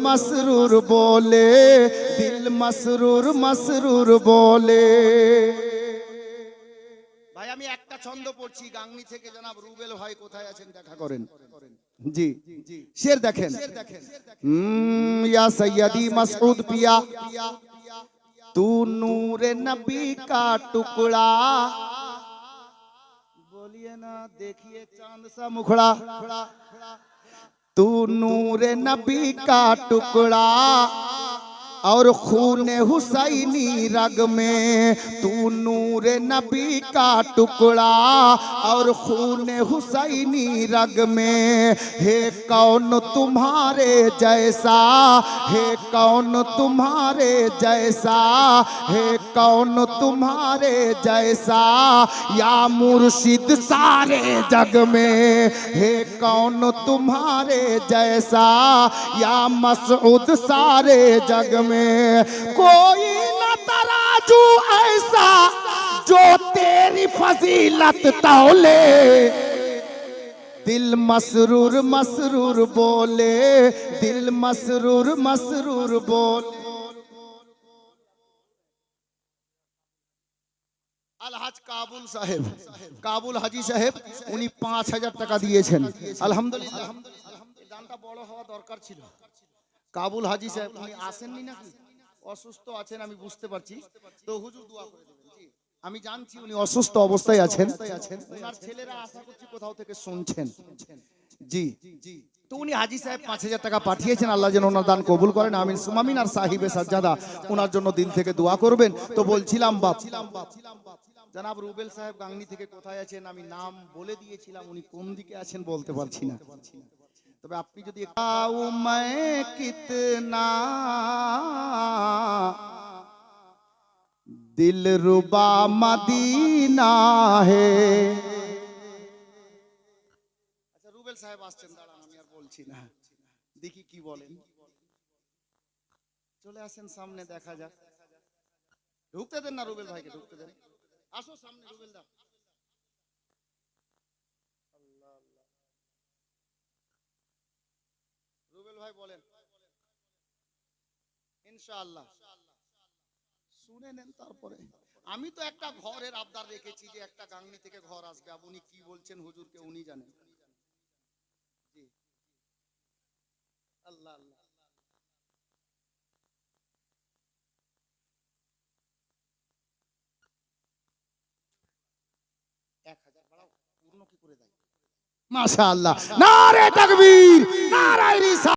मसरूर बोले दिल मसरूर मसरूर बोले। ভাই আমি একটা ছন্দ পড়ছি গাংনি থেকে জনাব রুবেল ভাই কোথায় আছেন দেখা করেন। জি শের দেখেন। ইয়া সৈয়দি মাসউদ পিয়া तू नूरे नबी का टुकड़ा। बोलिए ना देखिए चांद सा मुखड़ा। तू नूरे नबी का टुकड़ा और खून हुसैनी रग में। तू नूरे नबी का टुकड़ा और खून हुसैनी रग में। हे कौन तुम्हारे जैसा, हे कौन तुम्हारे जैसा, हे कौन तुम्हारे जैसा या मुर्शिद सारे जग में। हे कौन तुम्हारे जैसा या मसऊद सारे जग में। कोई न तराजू ऐसा जो तेरी फजीलत तौले। दिल मसरूर मसरूर बोले दिल मसरूर मसरूर बोले। আলহাজ কাবুল সাহেব, কাবুল হাজি সাহেব উনি 5000 টাকা দিয়েছেন। আলহামদুলিল্লাহ দানটা বড় হওয়া দরকার ছিল। কাবুল হাজি সাহেব উনি আসেননি নাকি, অসুস্থ আছেন আমি বুঝতে পারছি, তো হুজুর দোয়া করে দেবেন। জি আমি জানছি উনি অসুস্থ অবস্থায় আছেন, ওনার ছেলেরা আশা করছি কোথাও থেকে শুনছেন। জি তো উনি হাজি সাহেব 5000 টাকা পাঠিয়েছেন, আল্লাহ যেন ওনার দান কবুল করেন, আমিন সুমামিন। আর সাহিবে সাজ্জাদা ওনার জন্য দিল থেকে দোয়া করবেন। তো বলছিলাম বাপ জনাব রুবেল সাহেব গাংনি থেকে কোথায় আছেন আমি নাম বলে দিয়েছিলাম, উনি কোন দিকে আছেন বলতে পারছি না। তবে আপনি যদি मैं कितना दिलरुबा मदीना है। আচ্ছা রুবেল সাহেব আসছেন, দাঁড়ান আমি আর বলছি না, দেখি কি বলেন। চলে আসেন সামনে দেখা যাক। ঢুকতে দেন না রুবেল ভাইকে, ঢুকতে দেন। আসো সামনে রুবেল দা। রুবেল ভাই বলেন। ইনশাআল্লাহ শুনে নেন তারপরে। আমি তো একটা ঘরের আবদার রেখেছি যে একটা গাংনি থেকে ঘর আসবে, আপনি কি বলছেন হুজুরকে উনি জানেন। জি আল্লাহ আল্লাহ। মাশাআল্লাহ, নারে তাকবীর, নারে রিসালাত।